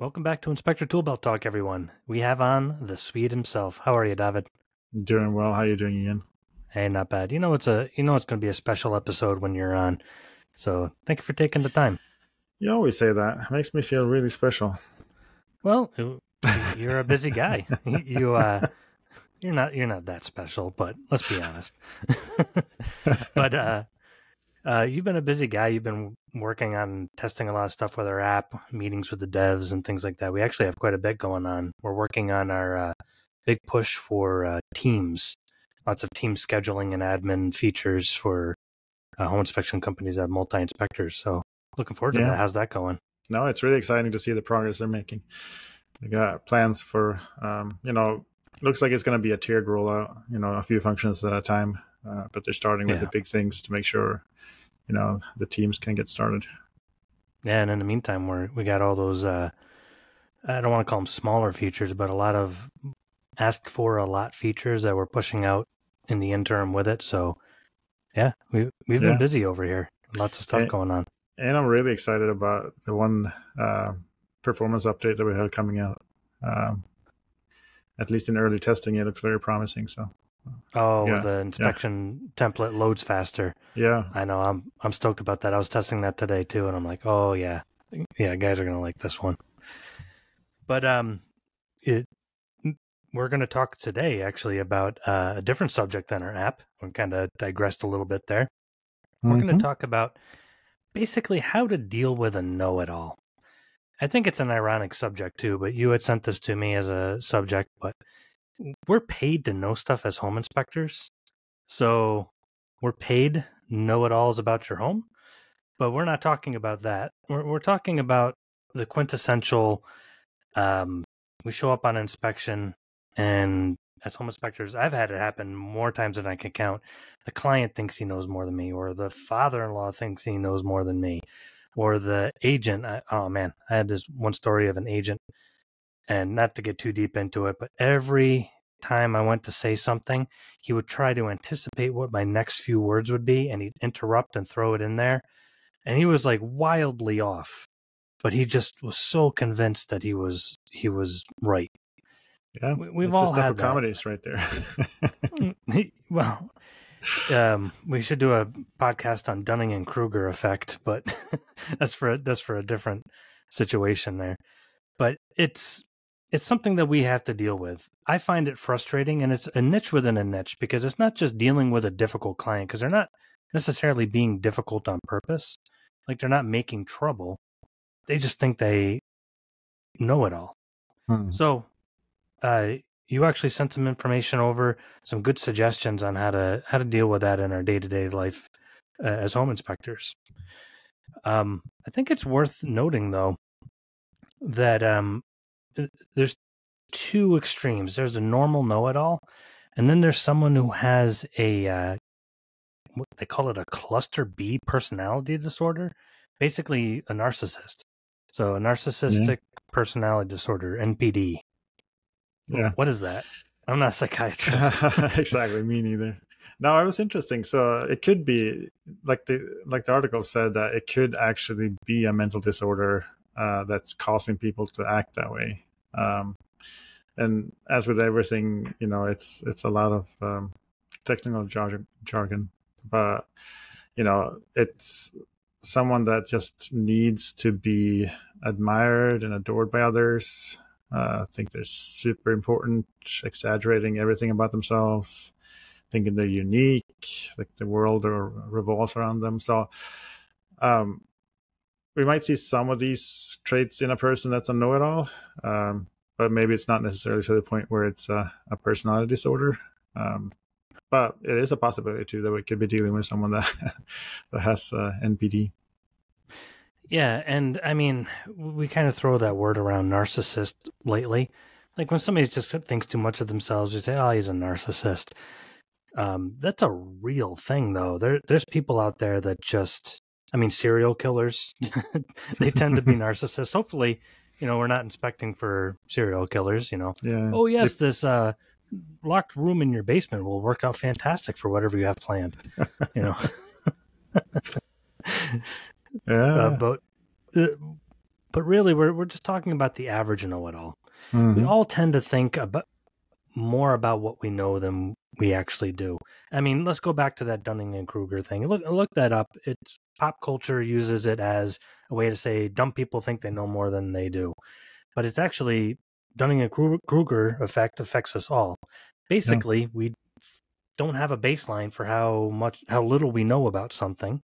Welcome back to Inspector Toolbelt Talk, everyone. We have on the Swede himself. How are you, David? Doing well. How are you doing, Ian? Hey, not bad. It's going to be a special episode when you're on. So thank you for taking the time. You always say that. It makes me feel really special. Well, you're a busy guy. You're not that special, but let's be honest. But you've been a busy guy. You've been working on testing a lot of stuff with our app, meetings with the devs and things like that. We actually have quite a bit going on. We're working on our big push for Teams. Lots of team scheduling and admin features for home inspection companies that have multi-inspectors. So looking forward to that. How's that going? No, it's really exciting to see the progress they're making. They got plans for, looks like it's going to be a tiered rollout, a few functions at a time. But they're starting with the big things to make sure, the teams can get started. Yeah, and in the meantime, we got all those, I don't want to call them smaller features, but a lot of asked for a lot features that we're pushing out in the interim with it. So yeah, we've been busy over here. Lots of stuff going on. And I'm really excited about the one performance update that we have coming out. At least in early testing, it looks very promising. So the inspection template loads faster. Yeah. I know. I'm stoked about that. I was testing that today too, and I'm like, oh yeah, guys are gonna like this one. But we're going to talk today actually about a different subject than our app. We kind of digressed a little bit there. We're going to talk about basically how to deal with a know-it-all. I think it's an ironic subject too, but you had sent this to me as a subject, but we're paid to know stuff as home inspectors. So we're paid know-it-alls about your home, but we're not talking about that. We're talking about the quintessential, we show up on inspection, and as home inspectors, I've had it happen more times than I can count. The client thinks he knows more than me, or the father-in-law thinks he knows more than me, or the agent. I had this one story of an agent, and not to get too deep into it, but every time I went to say something, he would try to anticipate what my next few words would be, and he'd interrupt and throw it in there. And he was like wildly off, but he just was so convinced that he was right. Yeah, we've all had comedies right there. Well, we should do a podcast on Dunning and Kruger effect, but that's for a different situation there. But it's something that we have to deal with. I find it frustrating, and it's a niche within a niche, because it's not just dealing with a difficult client, because they're not necessarily being difficult on purpose. Like, they're not making trouble. They just think they know it all. So you actually sent some information over, some good suggestions on how to deal with that in our day-to-day life as home inspectors. I think it's worth noting, though, that there's two extremes. There's a normal know-it-all, and then there's someone who has a what they call it, a cluster B personality disorder, basically a narcissist. So a narcissistic personality disorder, NPD. Yeah. What is that? I'm not a psychiatrist. Exactly, me neither. No, it was interesting. So it could be like the article said, that it could actually be a mental disorder that's causing people to act that way. And as with everything, it's a lot of technical jargon, but it's someone that just needs to be admired and adored by others. I think they're super important, exaggerating everything about themselves, thinking they're unique, like the world revolves around them. So we might see some of these traits in a person that's a know-it-all, but maybe it's not necessarily to the point where it's a personality disorder. But it is a possibility too that we could be dealing with someone that has NPD. Yeah, and I mean, we kind of throw that word around, narcissist, lately. Like when somebody just thinks too much of themselves, we say, "Oh, he's a narcissist." That's a real thing, though. There's people out there that just, serial killers. They tend to be narcissists. Hopefully, we're not inspecting for serial killers. Yeah. Oh yes, this locked room in your basement will work out fantastic for whatever you have planned. Yeah. But But really, we're just talking about the average know-it-all. We Mm-hmm. all tend to think more about what we know than we actually do. I mean, let's go back to that Dunning and Kruger thing. Look that up. It's pop culture uses it as a way to say dumb people think they know more than they do, but it's actually Dunning and Kruger effect affects us all. Basically, we don't have a baseline for how little we know about something,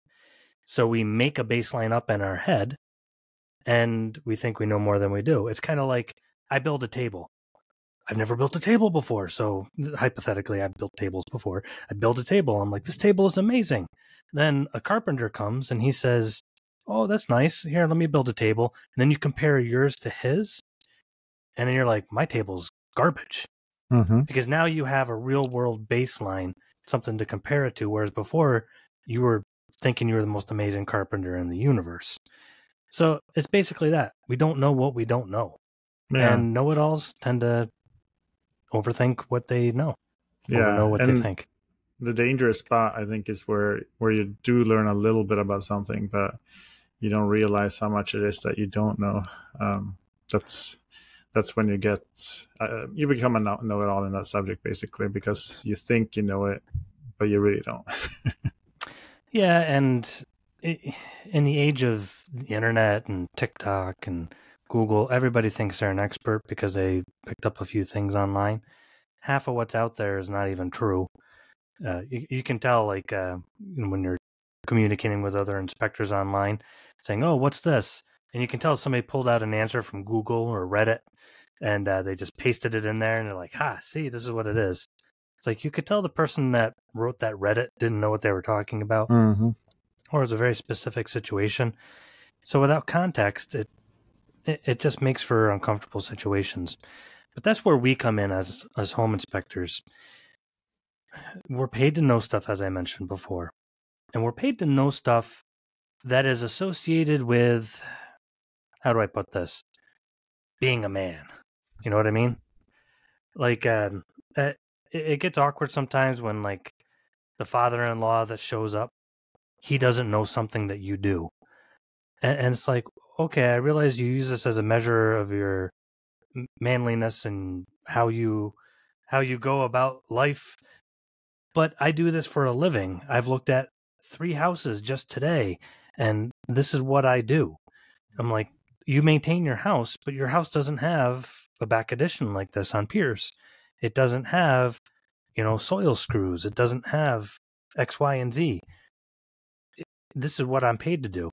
so we make a baseline up in our head, and we think we know more than we do. It's kind of like I build a table. I've never built a table before. So hypothetically, I've built tables before. I build a table. I'm like, this table is amazing. Then a carpenter comes and he says, oh, that's nice. Here, let me build a table. And then you compare yours to his. And then you're like, my table's garbage. Mm-hmm. Because now you have a real world baseline, something to compare it to. Whereas before, you were thinking you were the most amazing carpenter in the universe. So it's basically that. We don't know what we don't know. Yeah. And know-it-alls tend to overthink what they know. Overknow what they think. The dangerous spot, I think, is where you do learn a little bit about something, but you don't realize how much it is that you don't know. That's when you get you become a know-it-all in that subject, basically, because you think you know it, but you really don't. Yeah, and in the age of the internet and TikTok and Google, everybody thinks they're an expert because they picked up a few things online. Half of what's out there is not even true. You can tell, like, when you're communicating with other inspectors online, saying, oh, what's this? And you can tell somebody pulled out an answer from Google or Reddit, and they just pasted it in there, and they're like, see, this is what it is. It's like you could tell the person that wrote that Reddit didn't know what they were talking about, Mm-hmm. or it was a very specific situation. So without context, it just makes for uncomfortable situations. But that's where we come in as home inspectors. We're paid to know stuff, as I mentioned before. And we're paid to know stuff that is associated with, how do I put this? Being a man. You know what I mean? Like, it gets awkward sometimes when, like, the father-in-law that shows up, he doesn't know something that you do. And it's like, okay, I realize you use this as a measure of your manliness and how you go about life, but I do this for a living. I've looked at 3 houses just today, and this is what I do. I'm like, you maintain your house, but your house doesn't have a back addition like this on Pierce. It doesn't have, soil screws. It doesn't have X, Y, and Z. This is what I'm paid to do.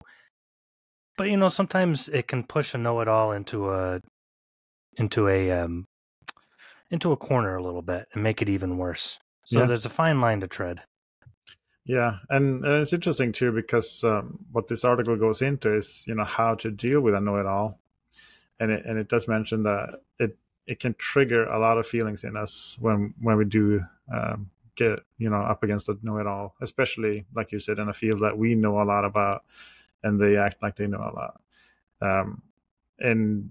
But sometimes it can push a know-it-all into a corner a little bit and make it even worse. So there's a fine line to tread. Yeah, and it's interesting too because what this article goes into is how to deal with a know-it-all, and it does mention that it can trigger a lot of feelings in us when we do get up against a know-it-all, especially like you said in a field that we know a lot about, and they act like they know a lot, and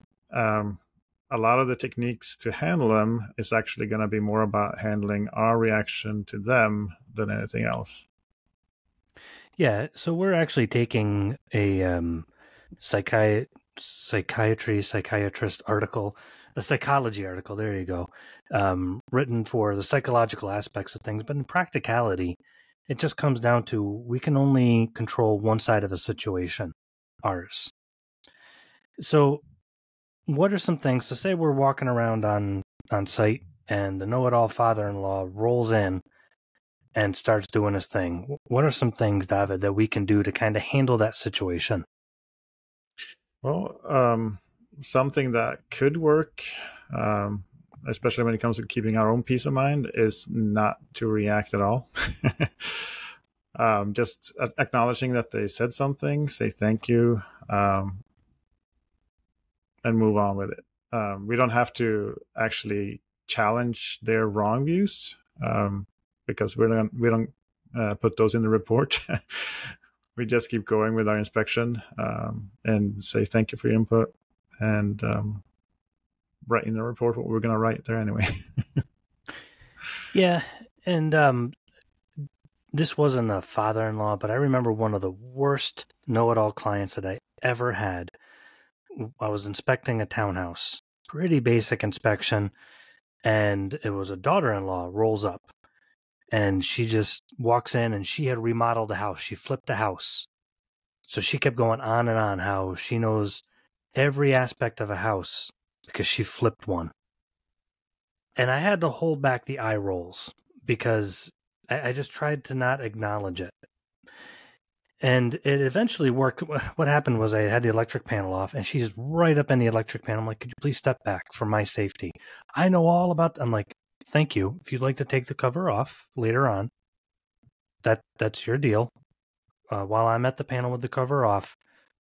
a lot of the techniques to handle them is actually going to be more about handling our reaction to them than anything else. Yeah, so we're actually taking a psychiatrist article, a psychology article, there you go, written for the psychological aspects of things. But in practicality, it just comes down to we can only control one side of the situation, ours. So what are some things? So say we're walking around on site and the know-it-all father-in-law rolls in and starts doing his thing. What are some things, David, that we can do to kind of handle that situation? Well, something that could work, especially when it comes to keeping our own peace of mind, is not to react at all. Just acknowledging that they said something, say thank you, and move on with it. We don't have to actually challenge their wrong views, because we don't put those in the report. We just keep going with our inspection, and say thank you for your input, and write in the report what we're going to write there anyway. Yeah, and this wasn't a father-in-law, but I remember one of the worst know-it-all clients that I ever had I was inspecting a townhouse, pretty basic inspection, and it was a daughter-in-law rolls up, and she just walks in, and she had remodeled a house. She flipped a house. So she kept going on and on how she knows every aspect of a house because she flipped one. And I had to hold back the eye rolls because I just tried to not acknowledge it. And it eventually worked. What happened was I had the electric panel off, and she's right up in the electric panel. I'm like, could you please step back for my safety? I know all about. I'm like, thank you. If you'd like to take the cover off later on, that's your deal. While I'm at the panel with the cover off,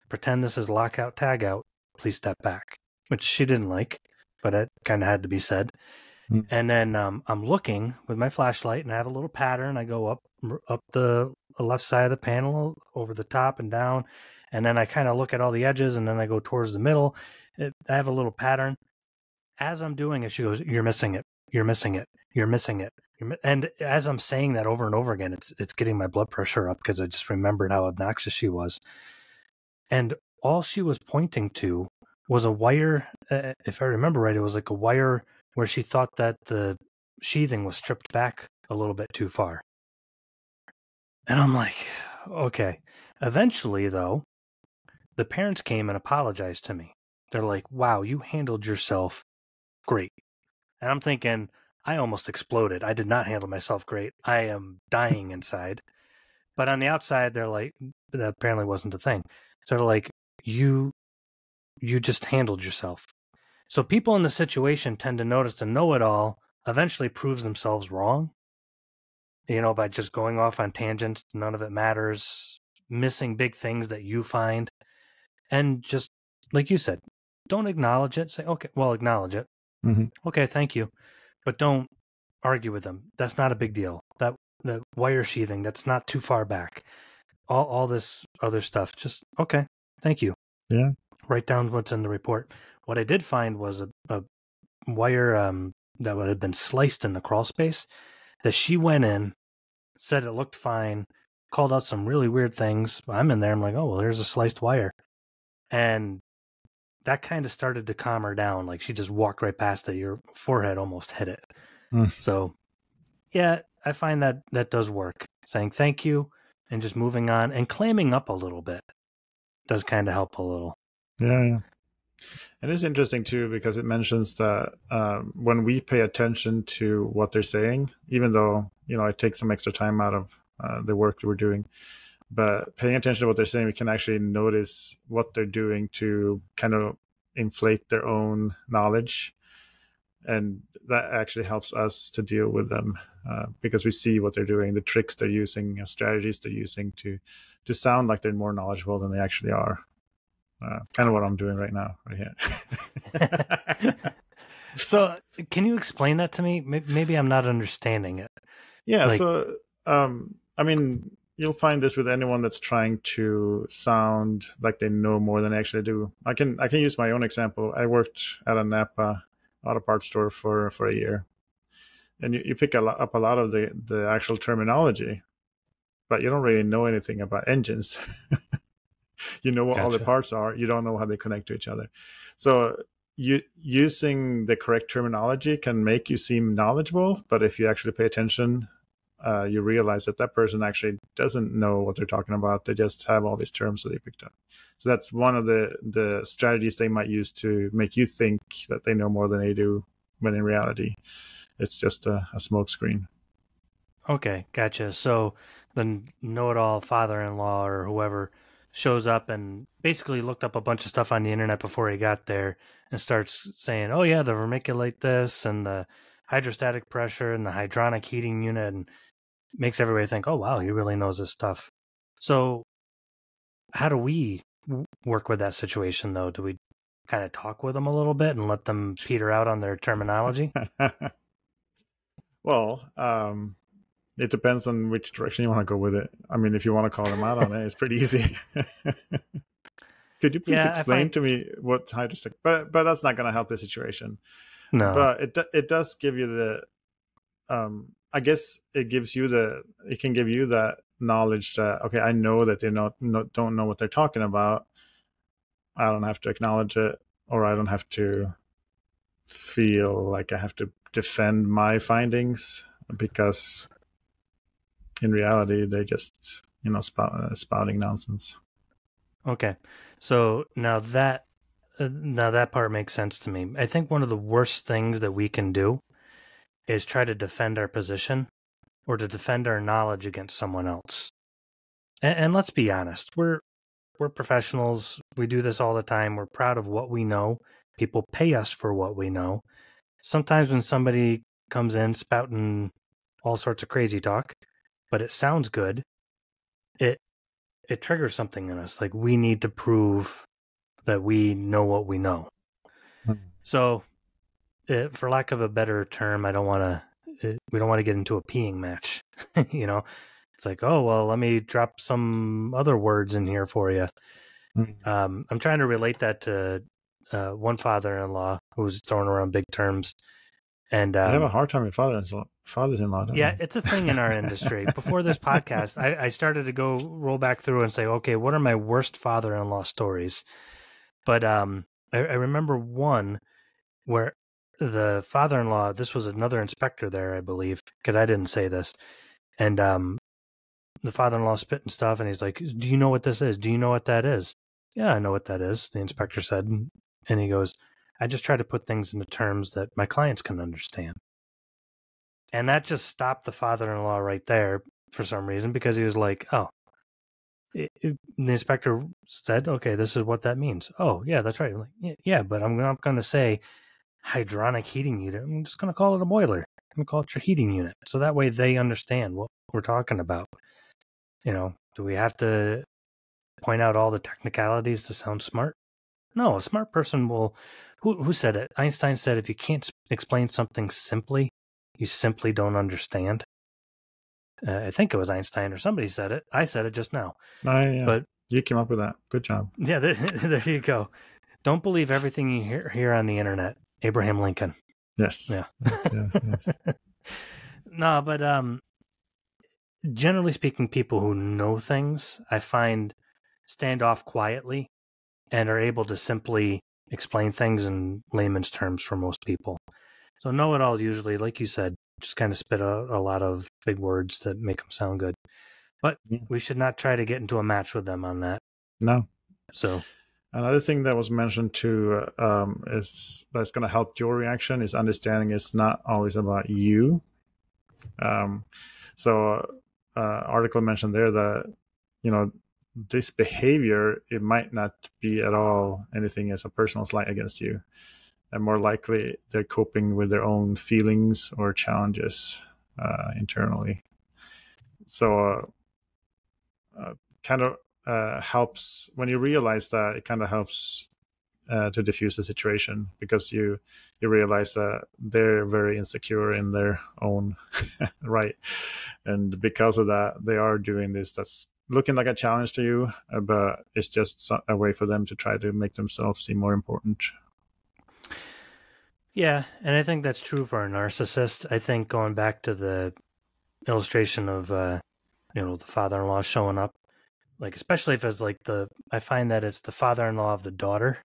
pretend this is lockout tagout. Please step back, which she didn't like, but it kind of had to be said. Mm. And then I'm looking with my flashlight, and I have a little pattern. I go up the left side of the panel, over the top and down, and then I kind of look at all the edges, and then I go towards the middle. I have a little pattern. As I'm doing it, she goes, "You're missing it. You're missing it. You're missing it." And as I'm saying that over and over again, it's getting my blood pressure up because I just remembered how obnoxious she was. And all she was pointing to was a wire. If I remember right, it was like a wire where she thought that the sheathing was stripped back a little bit too far. And I'm like, okay. Eventually, though, the parents came and apologized to me. They're like, wow, you handled yourself great. And I'm thinking, I almost exploded. I did not handle myself great. I am dying inside. But on the outside, they're like, that apparently wasn't a thing. So they're like, you just handled yourself. So people in the situation tend to notice the know-it-all eventually proves themselves wrong. You know, by just going off on tangents, none of it matters, missing big things that you find. And just, like you said, don't acknowledge it. Say, okay, well, acknowledge it. Mm-hmm. Okay, thank you. But don't argue with them. That's not a big deal. That wire sheathing, that's not too far back. All this other stuff, just, okay, thank you. Yeah. Write down what's in the report. What I did find was a wire that would have been sliced in the crawl space that she went in, said it looked fine, called out some really weird things. I'm in there. I'm like, oh, well, there's a sliced wire. And that kind of started to calm her down. Like she just walked right past it. Your forehead almost hit it. So, yeah, I find that does work. Saying thank you and just moving on and clamming up a little bit does kind of help a little. Yeah. And it's interesting too because it mentions that when we pay attention to what they're saying, even though it takes some extra time out of the work that we're doing, but paying attention to what they're saying, we can actually notice what they're doing to kind of inflate their own knowledge, and that actually helps us to deal with them because we see what they're doing, the tricks they're using, strategies they're using to sound like they're more knowledgeable than they actually are. Kind of what I'm doing right now, right here. So, can you explain that to me? Maybe I'm not understanding it. Yeah. So, I mean, you'll find this with anyone that's trying to sound like they know more than they actually do. I can use my own example. I worked at a Napa auto parts store for a year, and you pick up a lot of the actual terminology, but you don't really know anything about engines. You know what all the parts are. You don't know how they connect to each other. So using the correct terminology can make you seem knowledgeable, but if you actually pay attention, you realize that person actually doesn't know what they're talking about. They just have all these terms that they picked up. So that's one of the strategies they might use to make you think that they know more than they do, when in reality, it's just a smoke screen. Okay, gotcha. So the know-it-all father-in-law or whoever shows up and basically looked up a bunch of stuff on the internet before he got there and starts saying, oh yeah, the vermiculite this and the hydrostatic pressure and the hydronic heating unit, and makes everybody think, oh wow, he really knows this stuff. So how do we work with that situation though? Do we kind of talk with them a little bit and let them peter out on their terminology? Well, it depends on which direction you want to go with it. I mean, if you want to call them out on it, it's pretty easy. Could you please explain to me what hydrostatic? But that's not going to help the situation. No. But it does give you the. I guess it can give you that knowledge that, okay, I know that they don't know what they're talking about. I don't have to acknowledge it, or I don't have to feel like I have to defend my findings, because in reality they just spouting nonsense. Okay, so now that part makes sense to me. I think one of the worst things that we can do is try to defend our position or to defend our knowledge against someone else. And let's be honest, we're professionals. We do this all the time. We're proud of what we know. People pay us for what we know. Sometimes when somebody comes in spouting all sorts of crazy talk, but it sounds good, it triggers something in us. Like, we need to prove that we know what we know. So, for lack of a better term, we don't want to get into a peeing match. It's like, oh, well, let me drop some other words in here for you. I'm trying to relate that to one father-in-law who's throwing around big terms. And I have a hard time with fathers-in-law. Yeah, it's a thing in our industry. Before this podcast, I started to roll back through and say, okay, what are my worst father-in-law stories? But I remember one where the father-in-law, this was another inspector there, I believe, because I didn't say this. And the father-in-law spitting stuff, and he's like, do you know what this is? Do you know what that is? Yeah, I know what that is, the inspector said. And he goes, I just try to put things into terms that my clients can understand. And that just stopped the father-in-law right there for some reason, because he was like, oh, the inspector said, okay, this is what that means. Oh, yeah, that's right. I'm like, yeah, but I'm not going to say hydronic heating unit. I'm just going to call it a boiler. I'm going to call it your heating unit. So that way they understand what we're talking about. Do we have to point out all the technicalities to sound smart? No, a smart person will. Who said it? Einstein said, if you can't explain something simply, you simply don't understand. I think it was Einstein or somebody said it. I said it just now. Yeah. But you came up with that. Good job. Yeah, there you go. Don't believe everything you hear on the internet. Abraham Lincoln. Yes. Yeah. Yes. No, but generally speaking, people who know things, I find, stand off quietly and are able to simply explain things in layman's terms for most people. So know-it-alls usually, like you said, just kind of spit a lot of big words that make them sound good. But we should not try to get into a match with them on that. No. So another thing that was mentioned too is that's going to help your reaction is understanding it's not always about you. Article mentioned there that this behavior, it might not be at all anything as a personal slight against you, and more likely they're coping with their own feelings or challenges internally. So kind of helps when you realize that. It kind of helps to diffuse the situation, because you realize that they're very insecure in their own right, and because of that they are doing this that's looking like a challenge to you, but it's just a way for them to try to make themselves seem more important. Yeah, and I think that's true for a narcissist. I think, going back to the illustration of the father-in-law showing up, like, especially if it's like I find that it's the father-in-law of the daughter.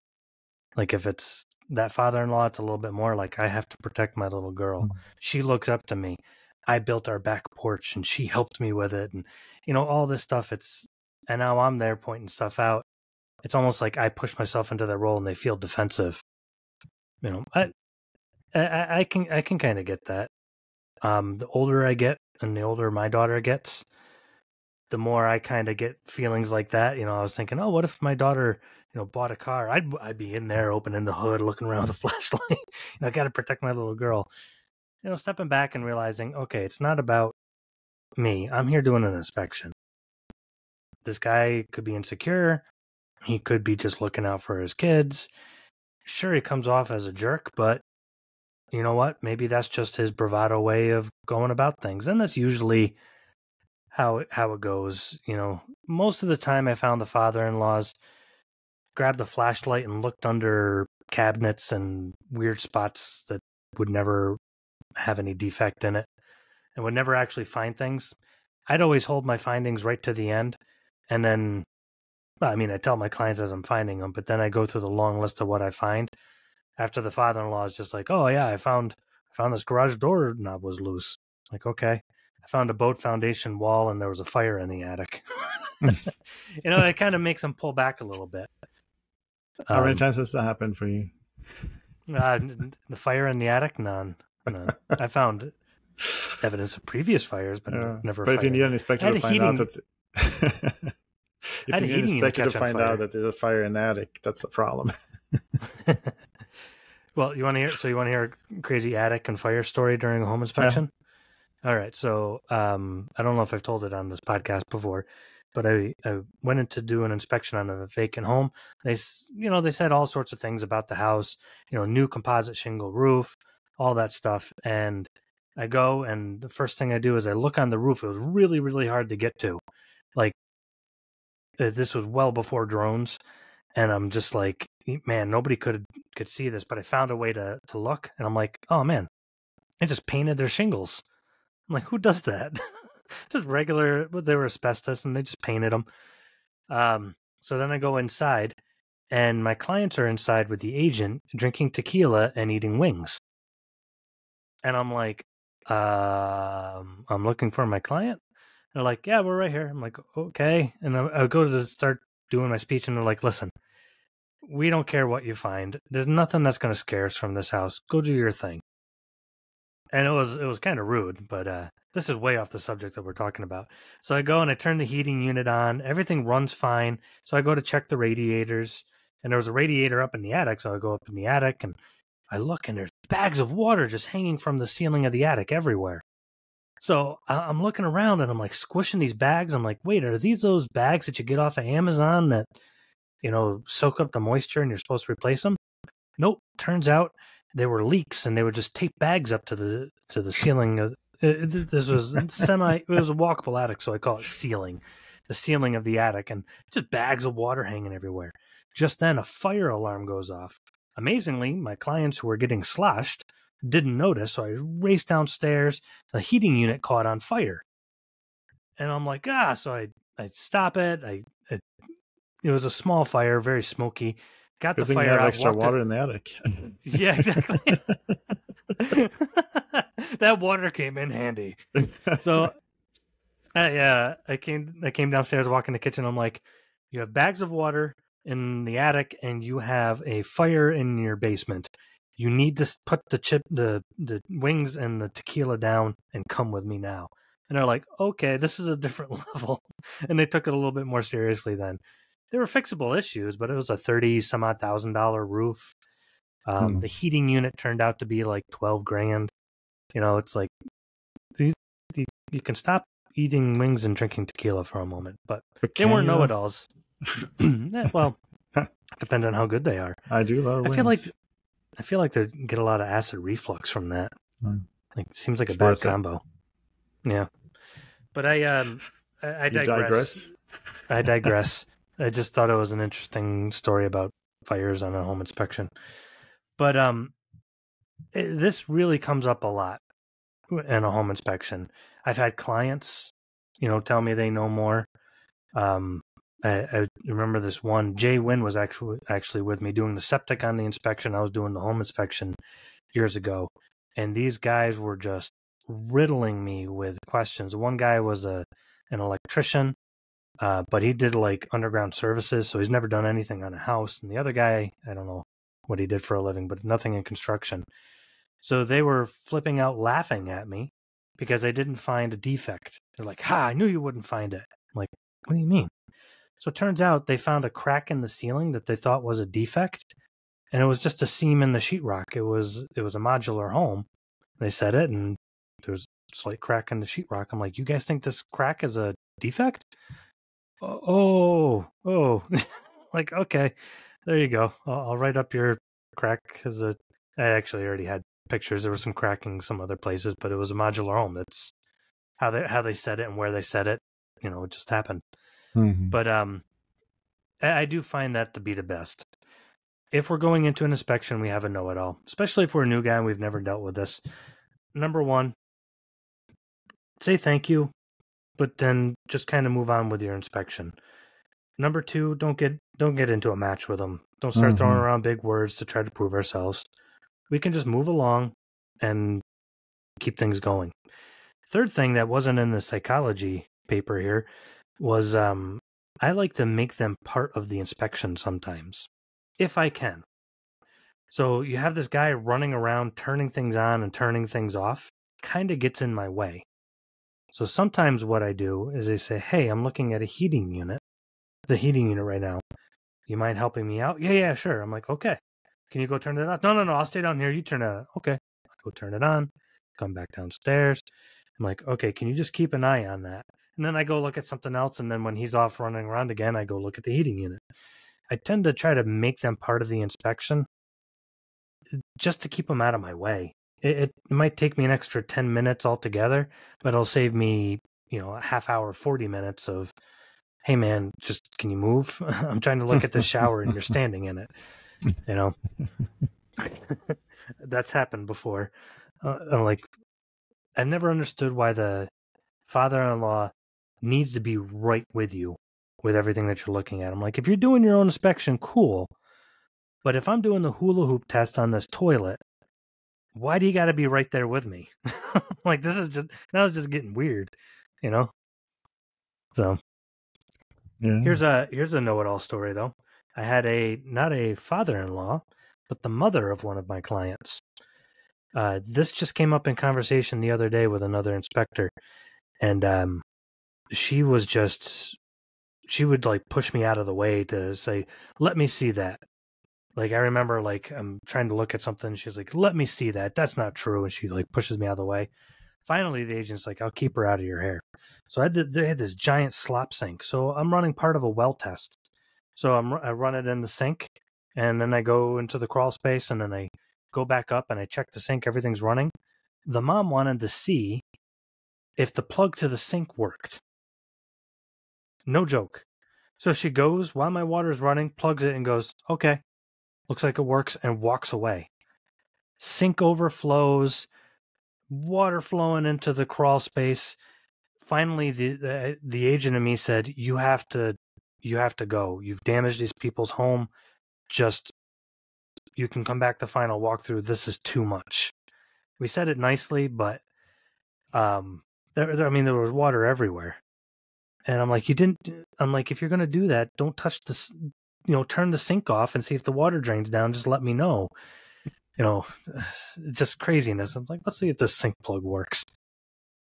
Like, if it's that father-in-law, it's a little bit more like, I have to protect my little girl. Mm-hmm. She looks up to me. I built our back porch and she helped me with it. And, all this stuff, and now I'm there pointing stuff out. It's almost like I push myself into that role and they feel defensive. I can kind of get that. The older I get and the older my daughter gets, the more I kind of get feelings like that. I was thinking, oh, what if my daughter, bought a car? I'd be in there opening the hood, looking around with a flashlight. I got to protect my little girl. Stepping back and realizing, okay, it's not about me. I'm here doing an inspection. This guy could be insecure. He could be just looking out for his kids. Sure, he comes off as a jerk, but you know what? Maybe that's just his bravado way of going about things. And that's usually how it goes. Most of the time I found the father-in-laws grabbed the flashlight and looked under cabinets and weird spots that would never have any defect in it and would never actually find things. I'd always hold my findings right to the end and then I mean, I tell my clients as I'm finding them, but then I go through the long list of what I find. After the father-in-law is just like, "Oh yeah, I found this garage door knob was loose." Like, okay. I found a boat foundation wall and there was a fire in the attic. It kind of makes them pull back a little bit. How many times has that happened for you? The fire in the attic? None. I found evidence of previous fires, but never. But if you need an inspector to find out that, if you need an inspector to find out that there's a fire in the attic, that's a problem. Well, you want to hear? So you want to hear a crazy attic and fire story during a home inspection? Yeah. All right. So I don't know if I've told it on this podcast before, but I went in to do an inspection on a vacant home. They said all sorts of things about the house, new composite shingle roof, all that stuff. And I go, and the first thing I do is I look on the roof. It was really, really hard to get to. Like, this was well before drones. And I'm just like, man, nobody could see this, but I found a way to look. And I'm like, oh man, they just painted their shingles. I'm like, who does that? Just regular, they were asbestos and they just painted them. So then I go inside and my clients are inside with the agent drinking tequila and eating wings. And I'm like, I'm looking for my client. They're like, yeah, we're right here. I'm like, okay. And I go to start doing my speech and they're like, listen, we don't care what you find. There's nothing that's going to scare us from this house. Go do your thing. And it was kind of rude, but this is way off the subject that we're talking about. So I go and I turn the heating unit on. Everything runs fine. So I go to check the radiators. And there was a radiator up in the attic. So I go up in the attic and I look and there's bags of water just hanging from the ceiling of the attic everywhere. So I'm looking around and I'm like squishing these bags. I'm like, wait, are these those bags that you get off of Amazon that, soak up the moisture and you're supposed to replace them? Nope. Turns out there were leaks and they would just tape bags up to the ceiling. This was it was a walkable attic, so I call it ceiling. The ceiling of the attic, and just bags of water hanging everywhere. Just then a fire alarm goes off. Amazingly, my clients who were getting sloshed didn't notice, so I raced downstairs. The heating unit caught on fire. And I'm like, so I stop it. It was a small fire, very smoky. Got the fire out. Extra water in the attic. Yeah, exactly. That water came in handy. So, I came downstairs, walking the kitchen. I'm like, you have bags of water in the attic, and you have a fire in your basement. You need to put the wings and the tequila down and come with me now. And they're like, okay, this is a different level. And they took it a little bit more seriously then. There were fixable issues, but it was a $30,000 roof. The heating unit turned out to be like $12,000. It's like you can stop eating wings and drinking tequila for a moment, but they weren't know-it-alls. Well, depends on how good they are. I do love wings. I feel like they get a lot of acid reflux from that. Like, it seems like a bad combo. Yeah, but I digress. I digress. I just thought it was an interesting story about fires on a home inspection. But this really comes up a lot in a home inspection. I've had clients, tell me they know more. I remember this one. Jay Wynn was actually with me doing the septic on the inspection. I was doing the home inspection years ago. And these guys were just riddling me with questions. One guy was an electrician. But he did like underground services, so he's never done anything on a house. And the other guy, I don't know what he did for a living, but nothing in construction. So they were flipping out laughing at me because I didn't find a defect. They're like, I knew you wouldn't find it. I'm like, what do you mean? So it turns out they found a crack in the ceiling that they thought was a defect. And it was just a seam in the sheetrock. It was a modular home. They said it, and there was a slight crack in the sheetrock. I'm like, you guys think this crack is a defect? Oh, like, okay, there you go. I'll write up your crack because I actually already had pictures. There was some cracking some other places, but it was a modular home. That's how they said it and where they said it. It just happened. Mm-hmm. But I do find that to be the best. If we're going into an inspection, we have a know-it-all, especially if we're a new guy and we've never dealt with this. Number one, say thank you. But then just kind of move on with your inspection. Number two, don't get into a match with them. Don't start throwing around big words to try to prove ourselves. We can just move along and keep things going. Third thing that wasn't in the psychology paper here was I like to make them part of the inspection sometimes, if I can. So you have this guy running around, turning things on and turning things off, kind of gets in my way. So sometimes what I do is I say, hey, I'm looking at the heating unit right now. You mind helping me out? Yeah, sure. I'm like, okay. Can you go turn it on? No, I'll stay down here. You turn it on. Okay. I go turn it on, come back downstairs. I'm like, okay, can you just keep an eye on that? And then I go look at something else. And then when he's off running around again, I go look at the heating unit. I tend to try to make them part of the inspection just to keep them out of my way. It might take me an extra 10 minutes altogether, but it'll save me, a half hour, 40 minutes of, hey man, just can you move? I'm trying to look at the shower and you're standing in it. That's happened before. I'm like, I've never understood why the father-in-law needs to be right with you with everything that you're looking at. I'm like, if you're doing your own inspection, cool. But if I'm doing the hula hoop test on this toilet, why do you got to be right there with me? Like, this is just getting weird, So yeah. Here's a know-it-all story though. I had not a father-in-law, but the mother of one of my clients. This just came up in conversation the other day with another inspector, and she would like push me out of the way to say, let me see that. Like, I remember, like, I'm trying to look at something. She's like, let me see that. That's not true. And she, like, pushes me out of the way. Finally, the agent's like, I'll keep her out of your hair. So they had this giant slop sink. So I'm running part of a well test. So I run it in the sink, and then I go into the crawl space, and then I go back up, and I check the sink. Everything's running. The mom wanted to see if the plug to the sink worked. No joke. So she goes, while my water's running, plugs it, and goes, okay. Looks like it works, and walks away. Sink overflows, water flowing into the crawl space. Finally, the agent and me said, you have to go. You've damaged these people's home. You can come back the final walkthrough. This is too much. We said it nicely, but there was water everywhere. And I'm like, if you're going to do that, don't touch this. Turn the sink off and see if the water drains down. Just let me know. Just craziness. I'm like, let's see if this sink plug works.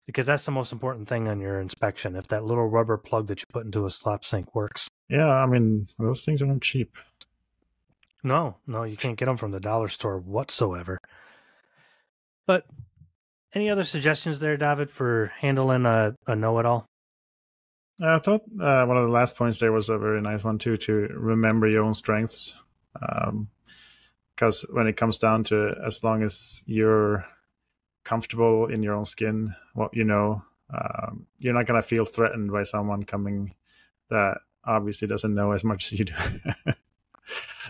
Because that's the most important thing on your inspection. If that little rubber plug that you put into a slop sink works. Yeah, those things aren't cheap. No, you can't get them from the dollar store whatsoever. But any other suggestions there, David, for handling a know-it-all? I thought one of the last points there was a very nice one too, to remember your own strengths. Because when it comes down to it, as long as you're comfortable in your own skin, you're not going to feel threatened by someone coming that obviously doesn't know as much as you do.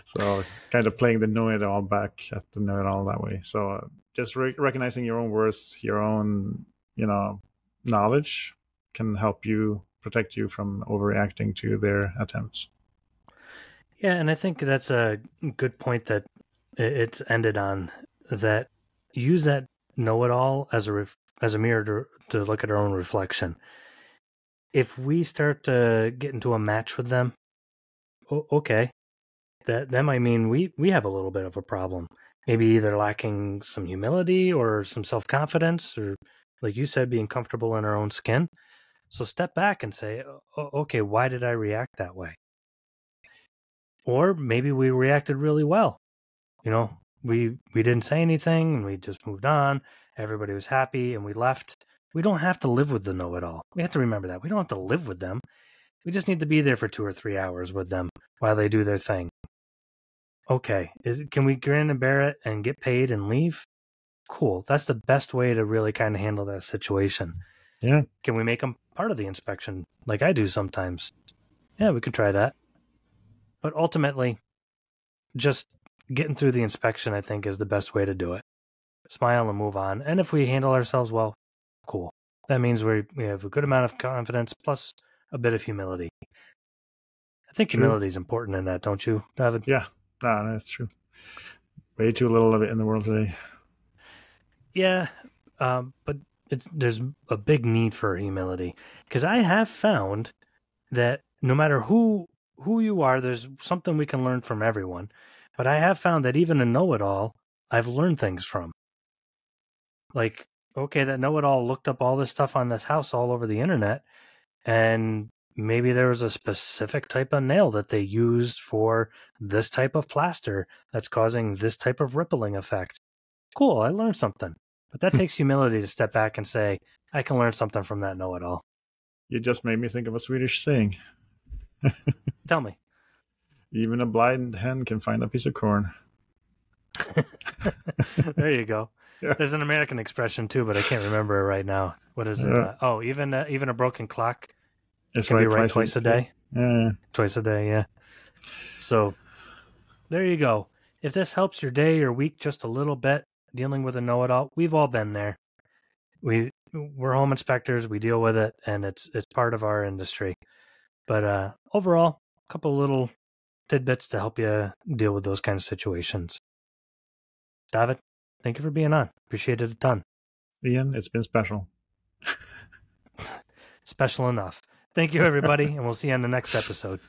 So kind of playing the know-it-all back at the know-it-all that way. So just recognizing your own worth, your own, knowledge can help you protect you from overreacting to their attempts. Yeah, and I think that's a good point that it's ended on, that use that know-it-all as a mirror to look at our own reflection. If we start to get into a match with them, okay, that might mean we have a little bit of a problem. Maybe either lacking some humility or some self-confidence, or like you said, being comfortable in our own skin. So step back and say, okay, why did I react that way? Or maybe we reacted really well. We didn't say anything and we just moved on. Everybody was happy and we left. We don't have to live with the know-it-all. We have to remember that. We don't have to live with them. We just need to be there for 2 or 3 hours with them while they do their thing. Okay, can we grin and bear it and get paid and leave? Cool. That's the best way to really kind of handle that situation. Yeah. Can we make them part of the inspection like I do sometimes? Yeah, we could try that. But ultimately, just getting through the inspection, I think, is the best way to do it. Smile and move on. And if we handle ourselves well, cool. That means we have a good amount of confidence plus a bit of humility. I think True. humility is important in that, don't you, David? Yeah, that's true. Way too little of it in the world today. Yeah, but there's a big need for humility because I have found that no matter who you are, there's something we can learn from everyone. But I have found that even a know-it-all, I've learned things from. Like, okay, that know-it-all looked up all this stuff on this house all over the internet, and maybe there was a specific type of nail that they used for this type of plaster that's causing this type of rippling effect. Cool, I learned something. But that takes humility to step back and say, I can learn something from that know-it-all. You just made me think of a Swedish saying. Tell me. Even a blind hen can find a piece of corn. There you go. Yeah. There's an American expression too, but I can't remember it right now. What is it? Even a broken clock It's can right, be right twice a day. Twice a day, yeah. So there you go. If this helps your day or week just a little bit, dealing with a know-it-all, we've all been there. We're home inspectors. We deal with it, and it's part of our industry. But overall, a couple little tidbits to help you deal with those kind of situations. David, thank you for being on. Appreciate it a ton. Ian, it's been special. Special enough. Thank you, everybody, and we'll see you on the next episode.